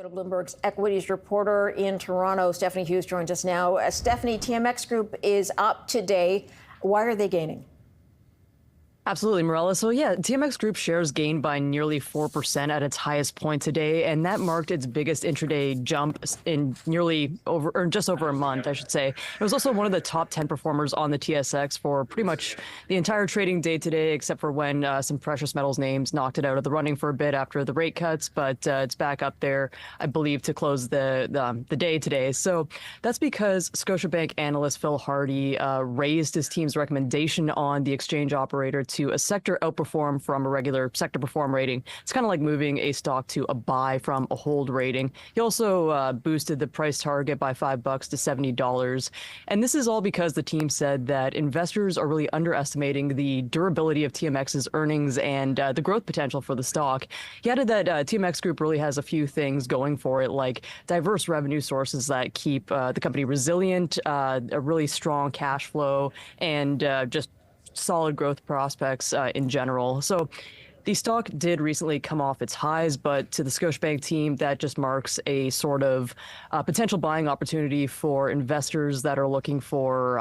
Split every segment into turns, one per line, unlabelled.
Go to Bloomberg's Equities reporter in Toronto. Stephanie Hughes joins us now. Stephanie, TMX Group is up today. Why are they gaining?
Absolutely, Morella. So yeah, TMX Group shares gained by nearly 4% at its highest point today, and that marked its biggest intraday jump in just over a month, I should say. It was also one of the top 10 performers on the TSX for pretty much the entire trading day today, except for when some precious metals names knocked it out of the running for a bit after the rate cuts, but it's back up there, I believe, to close the day today. So that's because Scotiabank analyst Phil Hardy raised his team's recommendation on the exchange operator to a sector outperform from a regular sector perform rating. It's kind of like moving a stock to a buy from a hold rating. He also boosted the price target by $5 to $70. And this is all because the team said that investors are really underestimating the durability of TMX's earnings and the growth potential for the stock. He added that TMX Group really has a few things going for it, like diverse revenue sources that keep the company resilient, a really strong cash flow, and just solid growth prospects in general. So the stock did recently come off its highs, but to the Scotiabank team, that just marks a sort of potential buying opportunity for investors that are looking for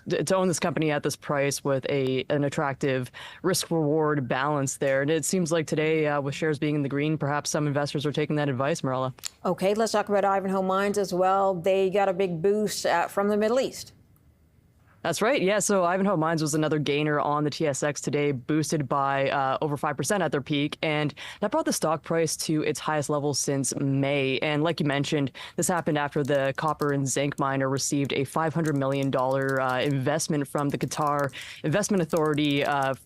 to own this company at this price with an attractive risk-reward balance there. And it seems like today, with shares being in the green, perhaps some investors are taking that advice, Morella.
Okay, let's talk about Ivanhoe Mines as well. They got a big boost from the Middle East.
That's right. Yeah. So Ivanhoe Mines was another gainer on the TSX today, boosted by over 5% at their peak. And that brought the stock price to its highest level since May. And like you mentioned, this happened after the copper and zinc miner received a $500 million investment from the Qatar Investment Authority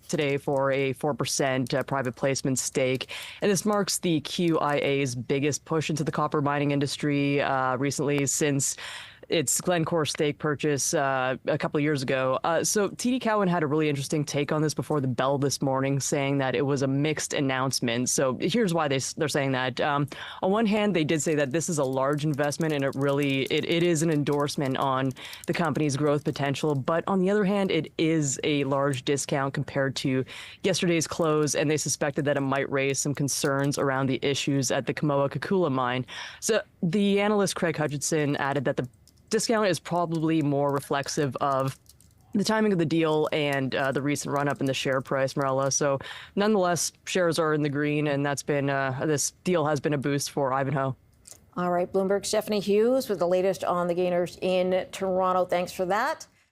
today for a 4% private placement stake. And this marks the QIA's biggest push into the copper mining industry recently since its Glencore stake purchase a couple of years ago. So TD Cowen had a really interesting take on this before the bell this morning, saying that it was a mixed announcement. So here's why they're saying that. On one hand, they did say that this is a large investment and it is an endorsement on the company's growth potential. But on the other hand, it is a large discount compared to yesterday's close, and they suspected that it might raise some concerns around the issues at the Kamoa-Kakula mine. So the analyst Craig Hutchinson added that the discount is probably more reflexive of the timing of the deal and the recent run-up in the share price, Morella. So nonetheless, shares are in the green, and that's been this deal has been a boost for Ivanhoe.
All right, Bloomberg, Stephanie Hughes with the latest on the gainers in Toronto. Thanks for that.